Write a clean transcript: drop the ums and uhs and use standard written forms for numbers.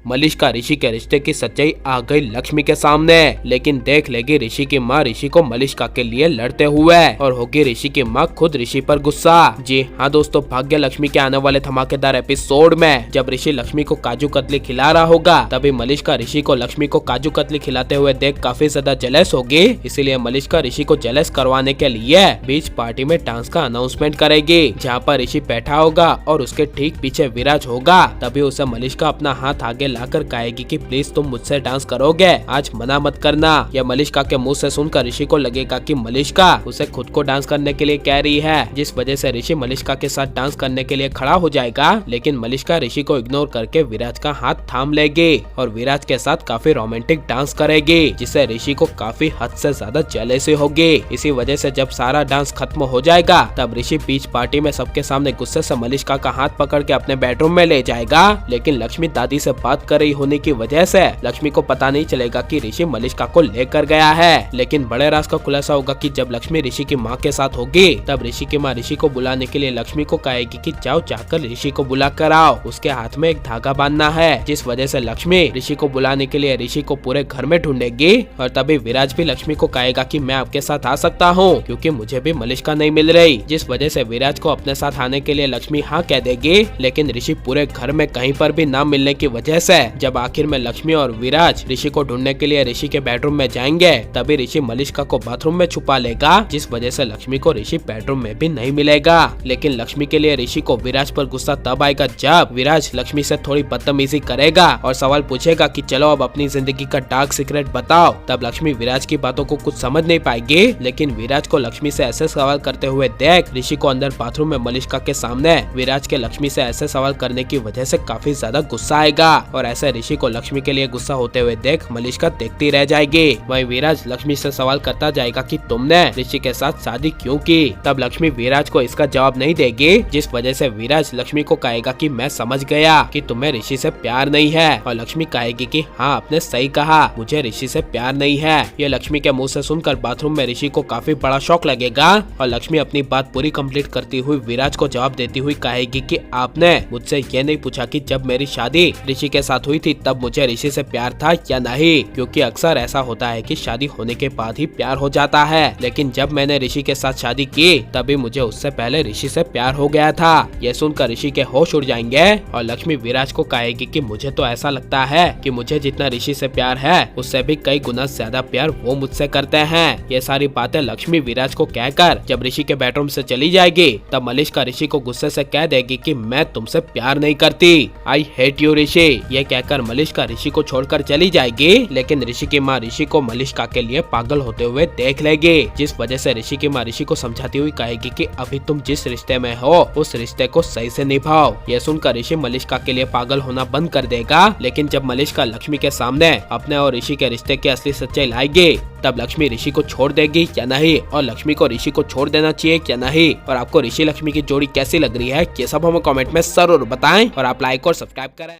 मलिष्का ऋषि के रिश्ते की सच्चाई आ गई लक्ष्मी के सामने, लेकिन देख लेगी ऋषि की माँ ऋषि को मलिष्का के लिए लड़ते हुए और होगी ऋषि की माँ खुद ऋषि पर गुस्सा। जी हाँ दोस्तों, भाग्य लक्ष्मी के आने वाले धमाकेदार एपिसोड में जब ऋषि लक्ष्मी को काजू कतली खिला रहा होगा, तभी मलिष्का ऋषि को लक्ष्मी को काजू कतली खिलाते हुए देख काफी ज्यादा जेलस होगी। इसीलिए मलिष्का ऋषि को जेलस करवाने के लिए बीच पार्टी में डांस का अनाउंसमेंट करेगी, जहाँ पर ऋषि बैठा होगा और उसके ठीक पीछे विराज होगा। तभी उसे मलिष्का अपना हाथ आगे लाकर कहेगी कि प्लीज तुम मुझसे डांस करोगे, आज मना मत करना। यह मलिष्का के मुंह से सुनकर ऋषि को लगेगा कि मलिष्का उसे खुद को डांस करने के लिए कह रही है, जिस वजह से ऋषि मलिष्का के साथ डांस करने के लिए खड़ा हो जाएगा। लेकिन मलिष्का ऋषि को इग्नोर करके विराज का हाथ थाम लेगी और विराज के साथ काफी रोमांटिक डांस करेगी, जिससे ऋषि को काफी हद से ज्यादा जेलसी होगी। इसी वजह से जब सारा डांस खत्म हो जाएगा, तब ऋषि बीच पार्टी में सबके सामने गुस्से से मलिष्का का हाथ पकड़ के अपने बेडरूम में ले जाएगा। लेकिन लक्ष्मी दादी से बात कर रही होने की वजह से लक्ष्मी को पता नहीं चलेगा कि ऋषि मलिष्का को लेकर गया है। लेकिन बड़े राज का खुलासा होगा कि जब लक्ष्मी ऋषि की माँ के साथ होगी, तब ऋषि की माँ ऋषि को बुलाने के लिए लक्ष्मी को कहेगी कि जाओ जाकर ऋषि को बुला कर आओ, उसके हाथ में एक धागा बांधना है। जिस वजह से लक्ष्मी ऋषि को बुलाने के लिए ऋषि को पूरे घर में ढूंढेगी और तभी विराज भी लक्ष्मी को कहेगा कि मैं आपके साथ आ सकता हूँ, क्योंकि मुझे भी मलिष्का नहीं मिल रही। जिस वजह से विराज को अपने साथ आने के लिए लक्ष्मी हाँ कह देगी। लेकिन ऋषि पूरे घर में कहीं पर भी ना मिलने की वजह से जब आखिर में लक्ष्मी और विराज ऋषि को ढूंढने के लिए ऋषि के बेडरूम में जाएंगे, तभी ऋषि मलिष्का को बाथरूम में छुपा लेगा, जिस वजह से लक्ष्मी को ऋषि बेडरूम में भी नहीं मिलेगा। लेकिन लक्ष्मी के लिए ऋषि को विराज पर गुस्सा तब आएगा जब विराज लक्ष्मी से थोड़ी बदतमीजी करेगा और सवाल पूछेगा कि चलो अब अपनी जिंदगी का डार्क सीक्रेट बताओ। तब लक्ष्मी विराज की बातों को कुछ समझ नहीं पाएगी। लेकिन विराज को लक्ष्मी से ऐसे सवाल करते हुए देख ऋषि को अंदर बाथरूम में मलिष्का के सामने विराज के लक्ष्मी से ऐसे सवाल करने की वजह से काफी ज्यादा गुस्सा आएगा और ऐसे ऋषि को लक्ष्मी के लिए गुस्सा होते हुए देख मलिष्का देखती रह जाएगी। वहीं विराज लक्ष्मी से सवाल करता जाएगा कि तुमने ऋषि के साथ शादी क्यों की। तब लक्ष्मी विराज को इसका जवाब नहीं देगी, जिस वजह से विराज लक्ष्मी को कहेगा कि मैं समझ गया कि तुम्हें ऋषि से प्यार नहीं है, और लक्ष्मी कहेगी कि हाँ आपने सही कहा, मुझे ऋषि से प्यार नहीं है। ये लक्ष्मी के मुंह से सुनकर बाथरूम में ऋषि को काफी बड़ा शौक लगेगा और लक्ष्मी अपनी बात पूरी कंप्लीट करती हुई विराज को जवाब देती हुई कहेगी कि आपने मुझसे ये नहीं पूछा कि जब मेरी शादी ऋषि के साथ हुई थी तब मुझे ऋषि से प्यार था या नहीं, क्योंकि अक्सर ऐसा होता है कि शादी होने के बाद ही प्यार हो जाता है। लेकिन जब मैंने ऋषि के साथ शादी की तभी मुझे उससे पहले ऋषि से प्यार हो गया था। ये सुनकर ऋषि के होश उड़ जाएंगे और लक्ष्मी विराज को कहेगी कि मुझे तो ऐसा लगता है कि मुझे जितना ऋषि से प्यार है उससे भी कई गुना ज्यादा प्यार वो मुझसे करते हैं। ये सारी बातें लक्ष्मी विराज को कहकर जब ऋषि के बेडरूम से चली जाएगी, तब मलिष्का ऋषि को गुस्से से कह देगी कि मैं तुमसे प्यार नहीं करती, आई हेट यू ऋषि। ये कहकर मलिष्का ऋषि को छोड़कर चली जाएगी। लेकिन ऋषि की माँ ऋषि को मलिष्का के लिए पागल होते हुए देख लेगी, जिस वजह से ऋषि की माँ ऋषि को समझाती हुई कहेगी कि अभी तुम जिस रिश्ते में हो उस रिश्ते को सही से निभाओ। ये सुनकर ऋषि मलिष्का के लिए पागल होना बंद कर देगा। लेकिन जब मलिष्का लक्ष्मी के सामने अपने और ऋषि के रिश्ते की असली सच्चाई लाएगी, तब लक्ष्मी ऋषि को छोड़ देगी या नहीं, और लक्ष्मी को ऋषि को छोड़ देना चाहिए या नहीं, और आपको ऋषि लक्ष्मी की जोड़ी कैसी लग रही है ये सब हमें कमेंट में जरूर बताएं और आप लाइक और सब्सक्राइब करें।